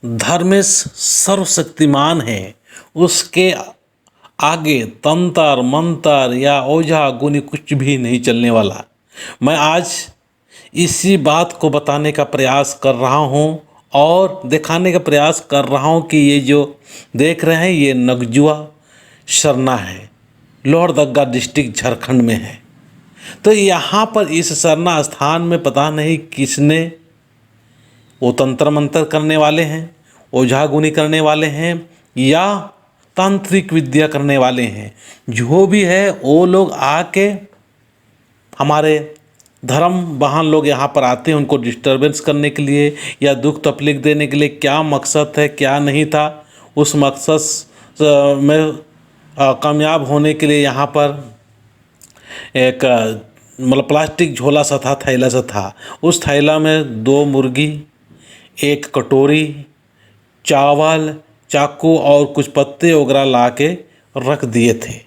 धर्मेश सर्वशक्तिमान है, उसके आगे तंत्र मंत्र या ओझा गुनी कुछ भी नहीं चलने वाला। मैं आज इसी बात को बताने का प्रयास कर रहा हूँ और दिखाने का प्रयास कर रहा हूँ कि ये जो देख रहे हैं ये नगजुआ सरना है, लोहरदगा डिस्ट्रिक्ट झारखंड में है। तो यहाँ पर इस सरना स्थान में पता नहीं किसने, वो तंत्र मंत्र करने वाले हैं, ओझा गुनी करने वाले हैं या तांत्रिक विद्या करने वाले हैं, जो भी है वो लोग आके हमारे धर्म वाहन लोग यहाँ पर आते हैं उनको डिस्टर्बेंस करने के लिए या दुख तकलीफ देने के लिए। क्या मकसद है क्या नहीं था, उस मकसद में कामयाब होने के लिए यहाँ पर एक मतलब प्लास्टिक झोला सा था, थैला सा था। उस थैला में 2 मुर्गी, 1 कटोरी, चावल, चाकू और कुछ पत्ते वगैरह ला के रख दिए थे,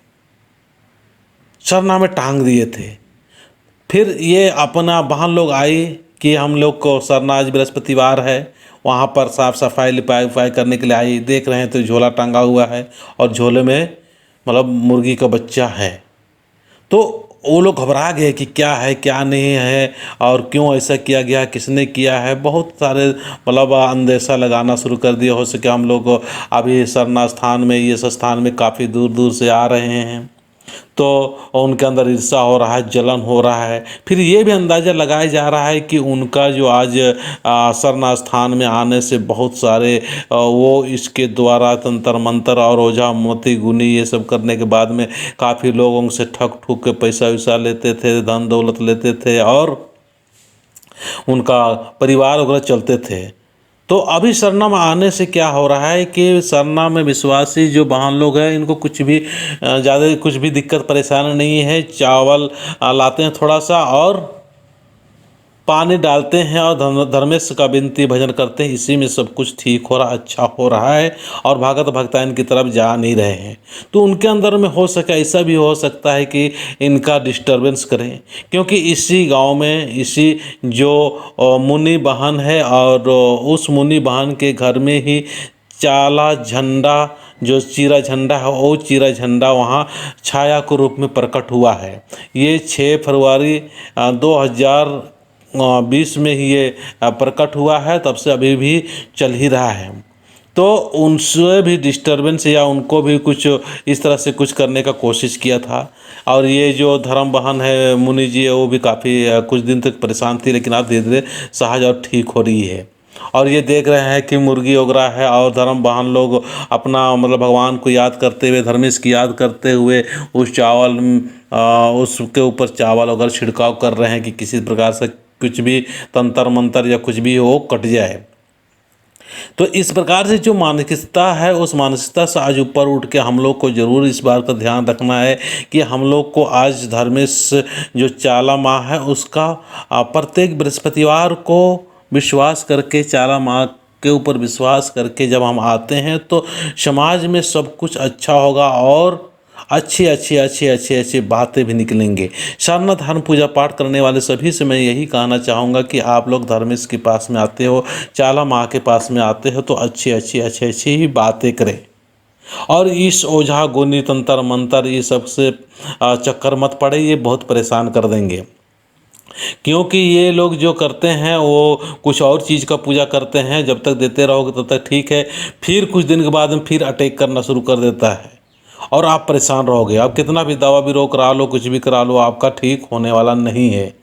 सरना में टांग दिए थे। फिर ये अपना वाहन लोग आए कि हम लोग को सरना आज बृहस्पतिवार है, वहाँ पर साफ़ सफाई लिपाई उपाई करने के लिए आई। देख रहे हैं तो झोला टांगा हुआ है और झोले में मतलब मुर्गी का बच्चा है। तो वो लोग घबरा गए कि क्या है क्या नहीं है और क्यों ऐसा किया गया, किसने किया है। बहुत सारे मतलब अंदेशा लगाना शुरू कर दिया। हो सके हम लोग अभी सरना स्थान में, ये स्थान में काफ़ी दूर दूर से आ रहे हैं तो उनके अंदर ईर्ष्या हो रहा है, जलन हो रहा है। फिर ये भी अंदाज़ा लगाया जा रहा है कि उनका जो आज सरना स्थान में आने से बहुत सारे वो इसके द्वारा तंत्र मंत्र और ओझा मोती गुनी ये सब करने के बाद में काफ़ी लोगों से ठग ठुक के पैसा वैसा लेते थे, धन दौलत लेते थे और उनका परिवार वगैरह चलते थे। तो अभी सरना में आने से क्या हो रहा है कि सरना में विश्वासी जो वाहन लोग हैं इनको कुछ भी ज़्यादा कुछ भी दिक्कत परेशानी नहीं है। चावल लाते हैं थोड़ा सा और पानी डालते हैं और धर्मेश का विनती भजन करते हैं, इसी में सब कुछ ठीक हो रहा, अच्छा हो रहा है और भगत भक्ताइन की तरफ जा नहीं रहे हैं। तो उनके अंदर में हो सके, ऐसा भी हो सकता है कि इनका डिस्टरबेंस करें, क्योंकि इसी गांव में इसी जो मुनि बहन है और उस मुनि बहन के घर में ही चाला झंडा, जो चीरा झंडा है वो चीरा झंडा वहाँ छाया के रूप में प्रकट हुआ है। ये 6 फरवरी 2020 में ही ये प्रकट हुआ है, तब से अभी भी चल ही रहा है। तो उनसे भी डिस्टरबेंस या उनको भी कुछ इस तरह से कुछ करने का कोशिश किया था। और ये जो धर्म बहन है मुनि जी है वो भी काफ़ी कुछ दिन तक परेशान थी, लेकिन अब धीरे धीरे सहज और ठीक हो रही है। और ये देख रहे हैं कि मुर्गी वगैरह है और धर्म बहन लोग अपना मतलब भगवान को याद करते हुए, धर्मेश की याद करते हुए उस चावल उसके ऊपर चावल वगैरह छिड़काव कर रहे हैं कि किसी प्रकार से कुछ भी तंत्र मंत्र या कुछ भी हो कट जाए। तो इस प्रकार से जो मानसिकता है उस मानसिकता से आज ऊपर उठ के हम लोग को ज़रूर इस बात का ध्यान रखना है कि हम लोग को आज धर्मेश जो चाला माँ है उसका प्रत्येक बृहस्पतिवार को विश्वास करके, चाला माँ के ऊपर विश्वास करके जब हम आते हैं तो समाज में सब कुछ अच्छा होगा और अच्छी बातें भी निकलेंगे। सरना धर्म पूजा पाठ करने वाले सभी से मैं यही कहना चाहूँगा कि आप लोग धर्मेश के पास में आते हो, चाला माँ के पास में आते हो तो अच्छी ही बातें करें और इस ओझा गुनी तंत्र मंत्र ये सबसे चक्कर मत पड़े, ये बहुत परेशान कर देंगे। क्योंकि ये लोग जो करते हैं वो कुछ और चीज़ का पूजा करते हैं, जब तक देते रहोगे तब तक ठीक है, फिर कुछ दिन के बाद में फिर अटैक करना शुरू कर देता है और आप परेशान रहोगे। आप कितना भी दवा भी करा लो, कुछ भी करा लो, आपका ठीक होने वाला नहीं है।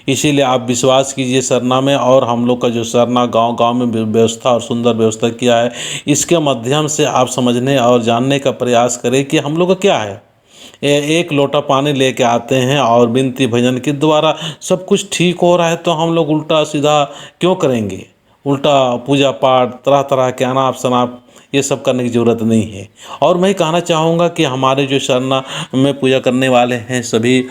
इसीलिए आप विश्वास कीजिए सरना में। और हम लोग का जो सरना गांव में व्यवस्था और सुंदर व्यवस्था किया है, इसके माध्यम से आप समझने और जानने का प्रयास करें कि हम लोग का क्या है। एक लोटा पानी लेके आते हैं और विनती भजन के द्वारा सब कुछ ठीक हो रहा है, तो हम लोग उल्टा सीधा क्यों करेंगे? उल्टा पूजा पाठ तरह तरह के अनाप शनाप ये सब करने की ज़रूरत नहीं है। और मैं कहना चाहूँगा कि हमारे जो सरना में पूजा करने वाले हैं सभी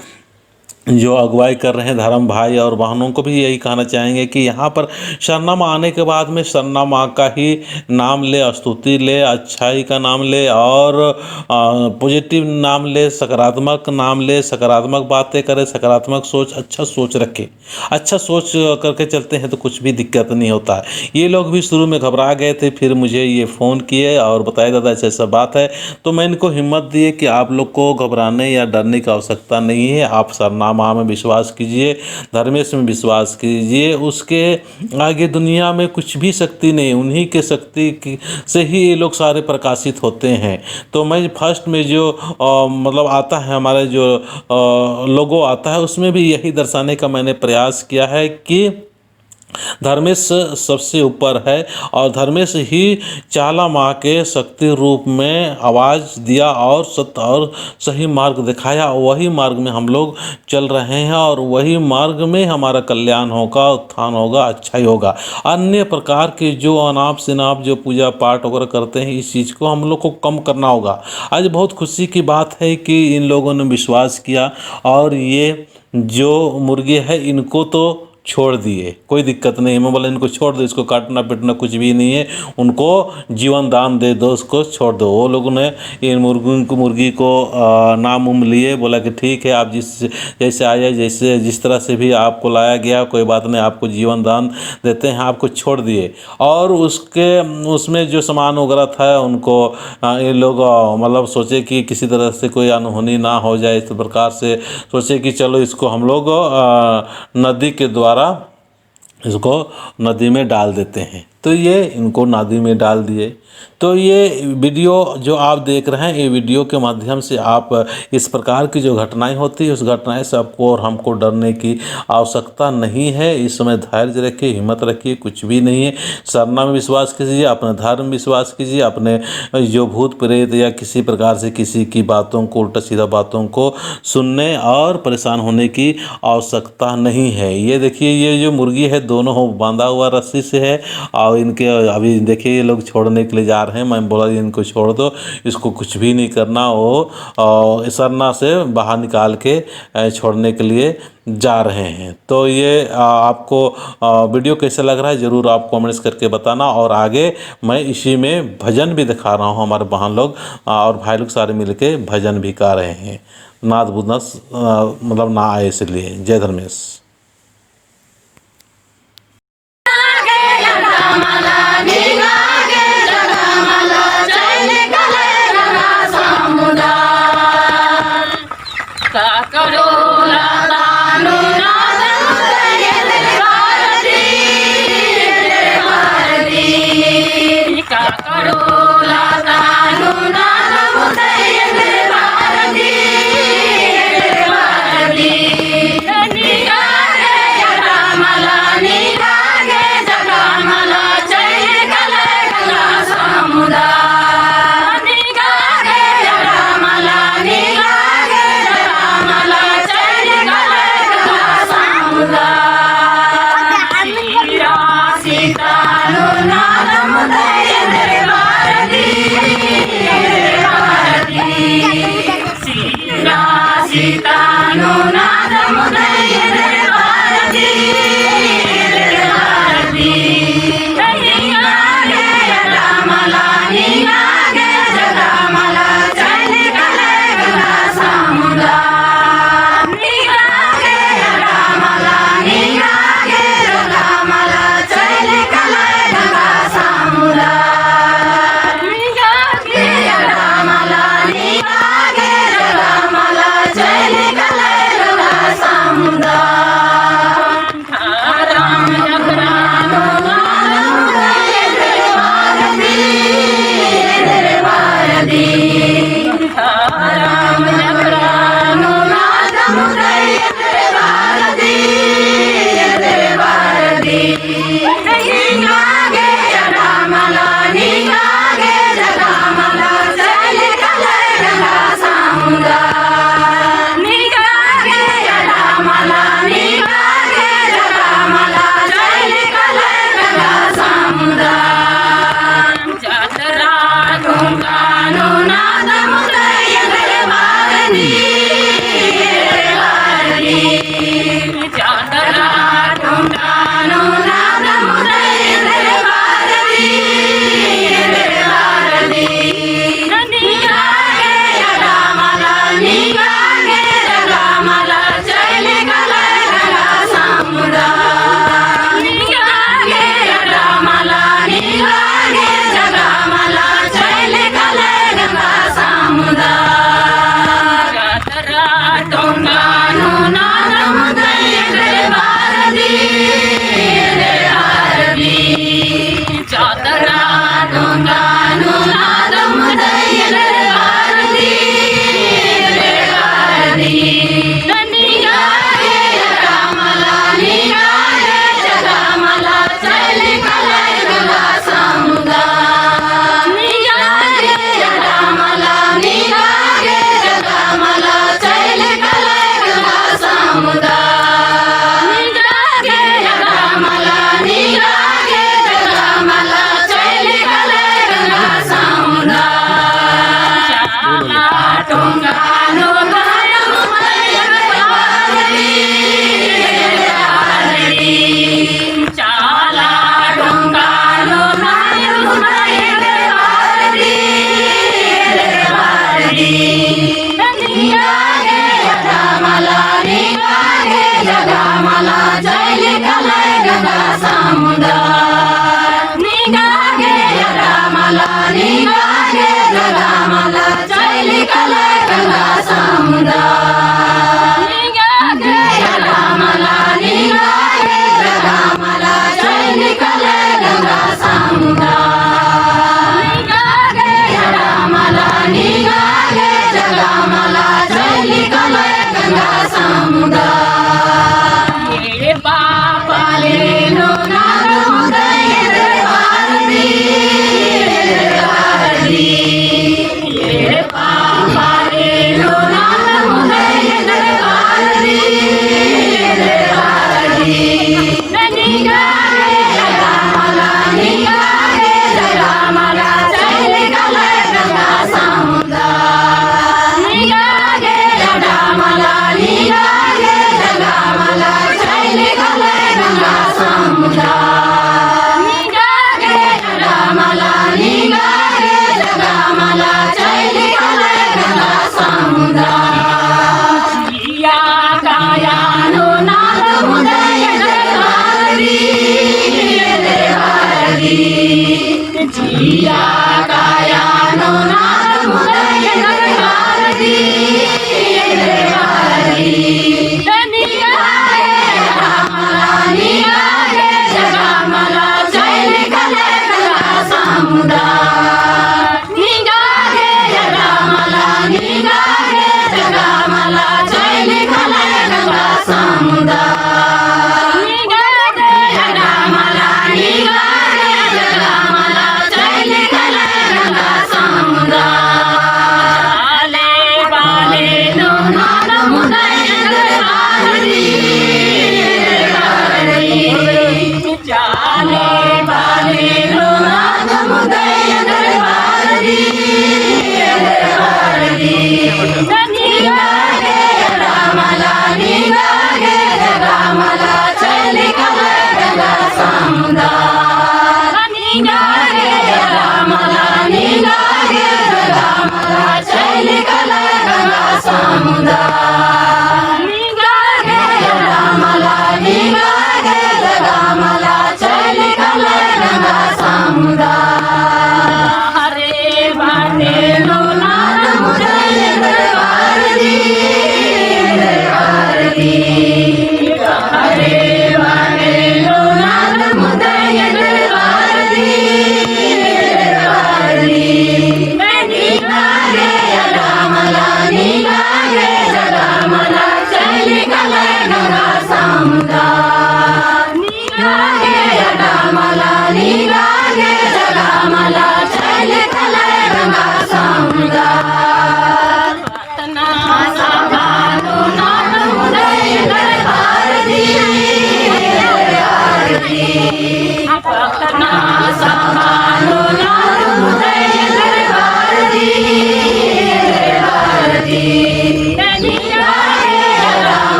जो अगुवाई कर रहे हैं धर्म भाई और बहनों को भी यही कहना चाहेंगे कि यहाँ पर सरनामा आने के बाद में सरनामा का ही नाम ले, स्तुति ले, अच्छाई का नाम ले और पॉजिटिव नाम ले, सकारात्मक नाम ले, सकारात्मक बातें करे, सकारात्मक सोच, अच्छा सोच रखे। अच्छा सोच करके चलते हैं तो कुछ भी दिक्कत नहीं होता है। ये लोग भी शुरू में घबरा गए थे, फिर मुझे ये फ़ोन किए और बताया दादा ऐसा ऐसा बात है, तो मैं इनको हिम्मत दिए कि आप लोग को घबराने या डरने की आवश्यकता नहीं है। आप सरनामा में विश्वास कीजिए, धर्मेश में विश्वास कीजिए, उसके आगे दुनिया में कुछ भी शक्ति नहीं, उन्हीं के शक्ति से ही ये लोग सारे प्रकाशित होते हैं। तो मैं फर्स्ट में जो मतलब आता है हमारे जो लोगो आता है उसमें भी यही दर्शाने का मैंने प्रयास किया है कि धर्मेश सबसे ऊपर है और धर्मेश ही चाला माँ के शक्ति रूप में आवाज़ दिया और सत्य और सही मार्ग दिखाया। वही मार्ग में हम लोग चल रहे हैं और वही मार्ग में हमारा कल्याण होगा, उत्थान होगा, अच्छाई होगा। अन्य प्रकार के जो अनाप शनाप जो पूजा पाठ वगैरह करते हैं, इस चीज़ को हम लोग को कम करना होगा। आज बहुत खुशी की बात है कि इन लोगों ने विश्वास किया और ये जो मुर्गे हैं इनको तो छोड़ दिए, कोई दिक्कत नहीं। मैं बोला इनको छोड़ दो, इसको काटना पीटना कुछ भी नहीं है, उनको जीवन दान दे दो, उसको छोड़ दो। वो लोगों ने इन मुर्गी को नाम उम लिए, बोला कि ठीक है आप जैसे आए, जैसे जिस तरह से भी आपको लाया गया, कोई बात नहीं, आपको जीवन दान देते हैं, आपको छोड़ दिए। और उसमें जो सामान वगैरह था उनको ये लोग मतलब सोचे कि किसी तरह से कोई अनहोनी ना हो जाए, इस प्रकार से सोचे कि चलो इसको हम लोग नदी के द्वारा इसको नदी में डाल देते हैं। तो ये इनको नदी में डाल दिए। तो ये वीडियो जो आप देख रहे हैं, ये वीडियो के माध्यम से आप इस प्रकार की जो घटनाएं होती है उस घटनाएं से आपको और हमको डरने की आवश्यकता नहीं है। इस समय धैर्य रखिए, हिम्मत रखिए, कुछ भी नहीं है। सरना में विश्वास कीजिए, अपने धर्म में विश्वास कीजिए, अपने जो भूत प्रेत या किसी प्रकार से किसी की बातों को, उल्टा सीधा बातों को सुनने और परेशान होने की आवश्यकता नहीं है। ये देखिए, ये जो मुर्गी है दोनों बांधा हुआ रस्सी से है और इनके अभी देखिए ये लोग छोड़ने के लिए जा रहे हैं। मैं बोला इनको छोड़ दो, इसको कुछ भी नहीं करना। वो सरना से बाहर निकाल के छोड़ने के लिए जा रहे हैं। तो ये आपको वीडियो कैसा लग रहा है ज़रूर आप कमेंट्स करके बताना। और आगे मैं इसी में भजन भी दिखा रहा हूँ, हमारे बहन लोग और भाई लोग सारे मिलके भजन भी गा रहे हैं, नाद बुदना मतलब ना आए इसलिए। जय धर्मेश।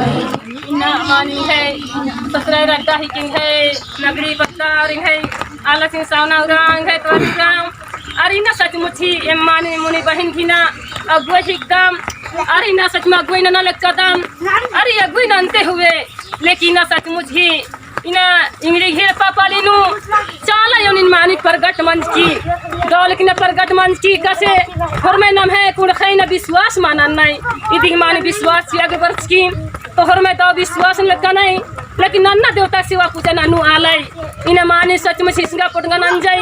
मानी है ससुर रखता ही किंग है नगरी पत्ता और है आला सिंह सावना उरांग है तो राम अरे ना सचमुची एम मानी मुनि बहन की ना अगुआ एकदम अरे ना सच में अगुआ ना लग कदम अरे अगुआ नंते हुए लेकिन ना सचमुच ही इना इंग्लिश है पापा लेनु चाला यो निन मानिक प्रगट मंच की दौल की ना प्रगट मंच की कैसे हर में नाम है कुड़ खै ना विश्वास मानन नहीं इदी मानी विश्वास छी आगे वर्ष की तो हर में तो विश्वास लगा नहीं लेकिन नन्ना देवता सिवा पूजा नानू आलाई इना मानी सच में सिंगा पटगा नन जाई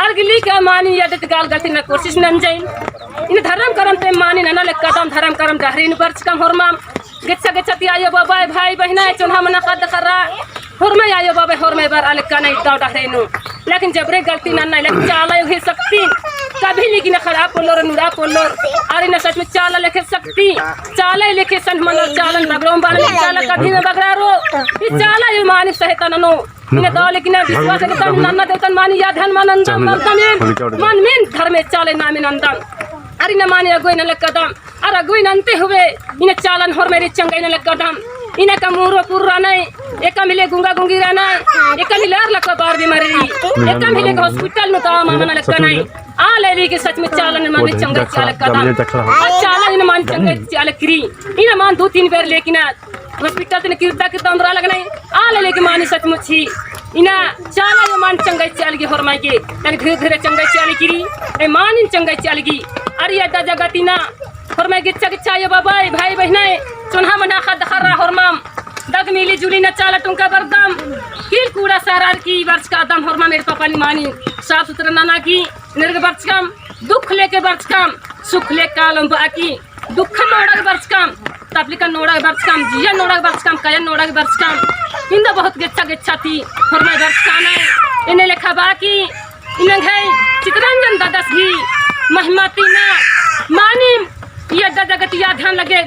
अर्गली का मानी यादत गाल गलती ना कोशिश नन जाई इन धर्म करम ते मानी नना ले कदम धर्म करम डहरी न वर्ष कम हरमाम गेच्छा गेच्छती आयो बाबा भाई बहना चोन्हा मना कद करा हुरमे आयो बाबा हुरमे बार अलग का नहीं दाव डहरेनु लेकिन जबरे गलती नन्ना लेकिन चाला यो सकती कभी लेकिन खराब पोलोर नुरा पोलोर अरे न सच में चाला लेके सकती चाला लेके सन मन चालन बगरों बाल में चाला कभी न बगरा रो ये चाला यो मानी सहित ननो इने दो लेकिन विश्वास के तन नन्ना देवतन मानी या धन मानंदम मन में घर में चाले नामी नंदन अरे न मानी अगुई न लग कदम अरे अगुई नंते हुए इने चालन होर मेरी चंगाई न लग कदम इने का मुरो पुर्रा नहीं एका मिले गुंगा गुंगी रहना एका मिले लका बार बीमारी एका मिले हॉस्पिटल नु ता मामना लका नहीं आ लेली के सच में चालन माने चंगा चाल कदम चालन इन मान चंगा चाल करी इन मान दो तीन बार लेकिन हॉस्पिटल तने किरता के तंद्रा लग नहीं आ लेली के माने सच में छी इना चाला यो मान चंगा चाल की फरमाई के तने धीरे धीरे चंगा चाल करी ए मान इन चंगा चाल की अरे या जगतिना फरमाई के चक चायो बाबा भाई बहना चोन्हा मना खद खरा हरमाम दग मिली जुली न चाला टुंका बरदम किल कूड़ा सरार की वर्ष का दम हरमा मेरे पापा ने मानी साफ सुथरा नाना की निर्ग वर्ष कम दुख लेके वर्ष कम सुख ले कालम बाकी दुख नोड़ा वर्ष कम तपलिका नोड़ा वर्ष कम जिया नोड़ा वर्ष कम कया नोड़ा वर्ष कम इंदा बहुत गेच्छा थी हरमा वर्ष काना इन्हें लेखा बाकी इन्हें है चित्रंजन दादा ही महिमा तीना मानी ये दादा गतिया ध्यान लगे